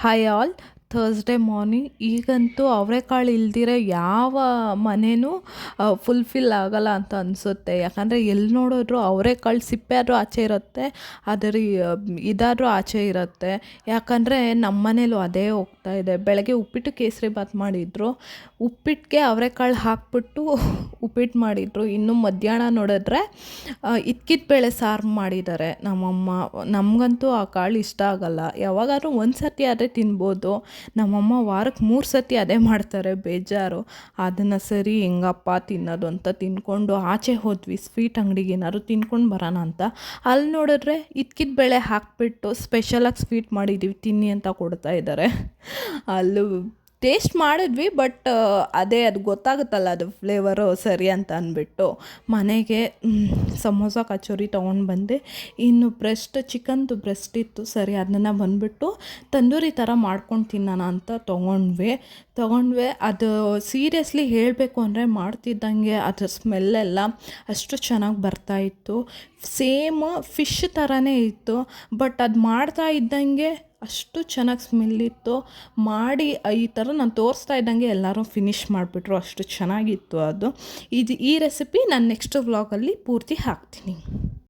Hi all. Thursday morning ಈಗಂತೂ ಅವರೆಕಾಳು ಇಲ್ದಿರ ಯಾವ ಮನೆಯೂ ಫುಲ್ಫಿಲ್ ಆಗಲ್ಲ ಅಂತ ಅನಿಸುತ್ತೆ. ಯಾಕಂದರೆ ಎಲ್ಲಿ ನೋಡಿದ್ರು ಅವರೆಕಾಳು ಸಿಪ್ಪೆಯಾದ್ರೂ ಆಚೆ ಇರುತ್ತೆ, ಅದರ ಇದಾದ್ರೂ ಆಚೆ ಇರುತ್ತೆ. ಯಾಕಂದರೆ ನಮ್ಮ ಮನೇಲೂ ಅದೇ ಹೋಗ್ತಾ ಇದೆ. ಬೆಳಗ್ಗೆ ಉಪ್ಪಿಟ್ಟು ಕೇಸರಿಬಾತ್ ಮಾಡಿದರು, ಉಪ್ಪಿಟ್ಟಿಗೆ ಅವರೆಕಾಳು ಹಾಕ್ಬಿಟ್ಟು ಉಪ್ಪಿಟ್ಟು ಮಾಡಿದರು. ಇನ್ನು ಮಧ್ಯಾಹ್ನ ನೋಡಿದ್ರೆ ಇದ್ಕಿದ ಬೇಳೆ ಸಾರು ಮಾಡಿದ್ದಾರೆ ನಮ್ಮಮ್ಮ. ನಮಗಂತೂ ಆ ಕಾಳು ಇಷ್ಟ ಆಗಲ್ಲ. ಯಾವಾಗಾದ್ರೂ ಒಂದು ಸರ್ತಿ ಆದರೆ ತಿನ್ಬೋದು. ನಮ್ಮಮ್ಮ ವಾರಕ್ಕೆ 3 ಸರ್ತಿ ಅದೇ ಮಾಡ್ತಾರೆ, ಬೇಜಾರು. ಅದನ್ನು ಸರಿ ಹೆಂಗಪ್ಪ ತಿನ್ನೋದು ಅಂತ ತಿಂದ್ಕೊಂಡು ಆಚೆ ಹೋದ್ವಿ, ಸ್ವೀಟ್ ಅಂಗಡಿಗೆ ಏನಾದ್ರು ತಿನ್ಕೊಂಡು ಬರೋಣ ಅಂತ. ಅಲ್ಲಿ ನೋಡಿದ್ರೆ ಇದ್ಕಿದ ಬೇಳೆ ಹಾಕಿಬಿಟ್ಟು ಸ್ಪೆಷಲಾಗಿ ಸ್ವೀಟ್ ಮಾಡಿದ್ದೀವಿ ತಿನ್ನಿ ಅಂತ ಕೊಡ್ತಾ ಇದ್ದಾರೆ. ಅಲ್ಲೂ ಟೇಸ್ಟ್ ಮಾಡಿದ್ವಿ, ಬಟ್ ಅದು ಗೊತ್ತಾಗುತ್ತಲ್ಲ ಅದು ಫ್ಲೇವರು ಸರಿ ಅಂತ ಅಂದ್ಬಿಟ್ಟು ಮನೆಗೆ ಸಮೋಸ ಕಚೋರಿ ತೊಗೊಂಡು ಬಂದೆ. ಇನ್ನು ಚಿಕನ್ದು ಬ್ರೆಸ್ಟ್ ಇತ್ತು, ಸರಿ ಅದನ್ನು ಬಂದುಬಿಟ್ಟು ತಂದೂರಿ ಥರ ಮಾಡ್ಕೊಂಡು ತಿನ್ನೋಣ ಅಂತ ತೊಗೊಂಡ್ವಿ. ಅದು ಸೀರಿಯಸ್ಲಿ ಹೇಳಬೇಕು ಅಂದರೆ ಮಾಡ್ತಿದ್ದಂಗೆ ಅದ್ರ ಸ್ಮೆಲ್ಲೆಲ್ಲ ಅಷ್ಟು ಚೆನ್ನಾಗಿ ಬರ್ತಾಯಿತ್ತು. ಸೇಮ್ ಫಿಶ್ ಥರನೇ ಇತ್ತು, ಬಟ್ ಅದು ಮಾಡ್ತಾ ಇದ್ದಂಗೆ ಅಷ್ಟು ಚೆನ್ನಾಗಿ ಸ್ಮೆಲ್ಲಿತ್ತು. ಮಾಡಿ ಈ ಥರ ನಾನು ತೋರಿಸ್ತಾ ಇದ್ದಂಗೆ ಎಲ್ಲರೂ ಫಿನಿಷ್ ಮಾಡಿಬಿಟ್ರು, ಅಷ್ಟು ಚೆನ್ನಾಗಿತ್ತು ಅದು. ಈ ರೆಸಿಪಿ ನಾನು ನೆಕ್ಸ್ಟ್ ವ್ಲಾಗಲ್ಲಿ ಪೂರ್ತಿ ಹಾಕ್ತೀನಿ.